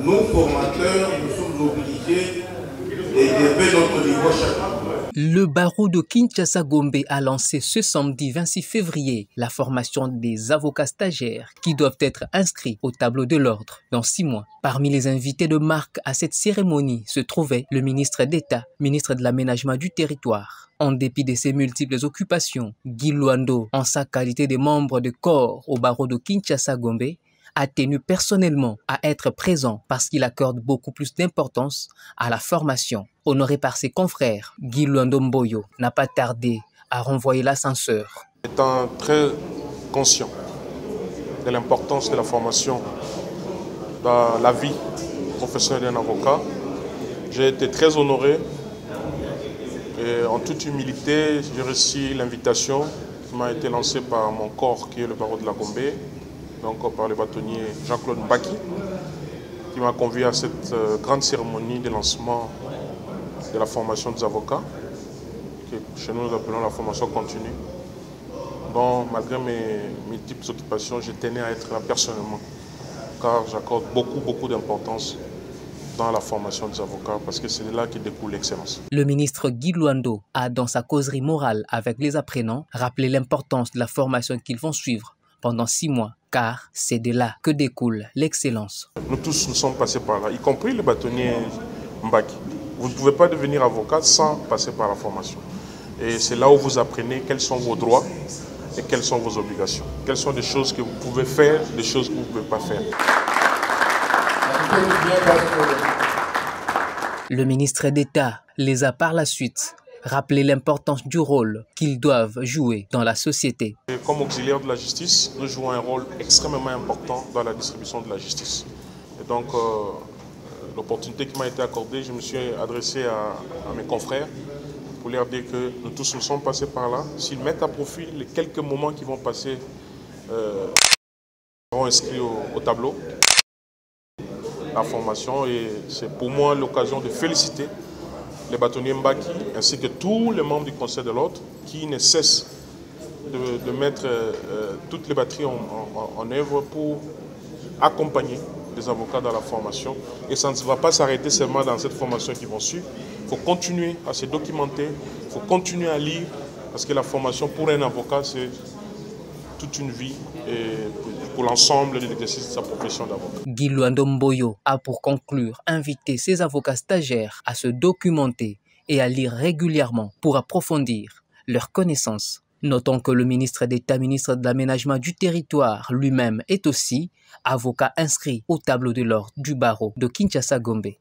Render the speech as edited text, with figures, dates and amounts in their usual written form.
nous, formateurs, nous sommes obligés d'élever notre niveau chaque jour. Le barreau de Kinshasa-Gombe a lancé ce samedi 26 février la formation des avocats stagiaires qui doivent être inscrits au tableau de l'ordre dans 6 mois. Parmi les invités de marque à cette cérémonie se trouvait le ministre d'État, ministre de l'Aménagement du Territoire. En dépit de ses multiples occupations, Guy Luando, en sa qualité de membre de corps au barreau de Kinshasa-Gombe, a tenu personnellement à être présent parce qu'il accorde beaucoup plus d'importance à la formation. Honoré par ses confrères, Guy Luando Mboyo n'a pas tardé à renvoyer l'ascenseur. Étant très conscient de l'importance de la formation dans la vie professionnelle d'un avocat, j'ai été très honoré et en toute humilité, j'ai reçu l'invitation qui m'a été lancée par mon corps qui est le barreau de la Gombe, donc par le bâtonnier Jean-Claude Mbaki, qui m'a convié à cette grande cérémonie de lancement de la formation des avocats, que chez nous nous appelons la formation continue. Donc malgré mes multiples occupations, je tenais à être là personnellement, car j'accorde beaucoup d'importance dans la formation des avocats, parce que c'est de là que découle l'excellence. Le ministre Guy Luando a, dans sa causerie morale avec les apprenants, rappelé l'importance de la formation qu'ils vont suivre pendant 6 mois, car c'est de là que découle l'excellence. Nous tous nous sommes passés par là, y compris le bâtonnier Mbaki. Vous ne pouvez pas devenir avocat sans passer par la formation. Et c'est là où vous apprenez quels sont vos droits et quelles sont vos obligations. Quelles sont des choses que vous pouvez faire, des choses que vous ne pouvez pas faire. Le ministre d'État les a par la suite rappelé l'importance du rôle qu'ils doivent jouer dans la société. Et comme auxiliaire de la justice, nous jouons un rôle extrêmement important dans la distribution de la justice. Et donc, l'opportunité qui m'a été accordée, je me suis adressé à mes confrères pour leur dire que nous tous nous sommes passés par là. S'ils mettent à profit les quelques moments qui vont passer, seront inscrits au tableau, la formation. Et c'est pour moi l'occasion de féliciter les bâtonniers Mbaki ainsi que tous les membres du Conseil de l'ordre qui ne cessent de mettre toutes les batteries en œuvre pour accompagner les avocats dans la formation. Et ça ne va pas s'arrêter seulement dans cette formation qu'ils vont suivre. Il faut continuer à se documenter, il faut continuer à lire, parce que la formation pour un avocat, c'est toute une vie et pour l'ensemble de l'exercice de sa profession d'avocat. Guy Luando Mboyo a pour conclure invité ses avocats stagiaires à se documenter et à lire régulièrement pour approfondir leurs connaissances. Notons que le ministre d'État, ministre de l'Aménagement du Territoire, lui-même est aussi avocat inscrit au tableau de l'ordre du barreau de Kinshasa-Gombe.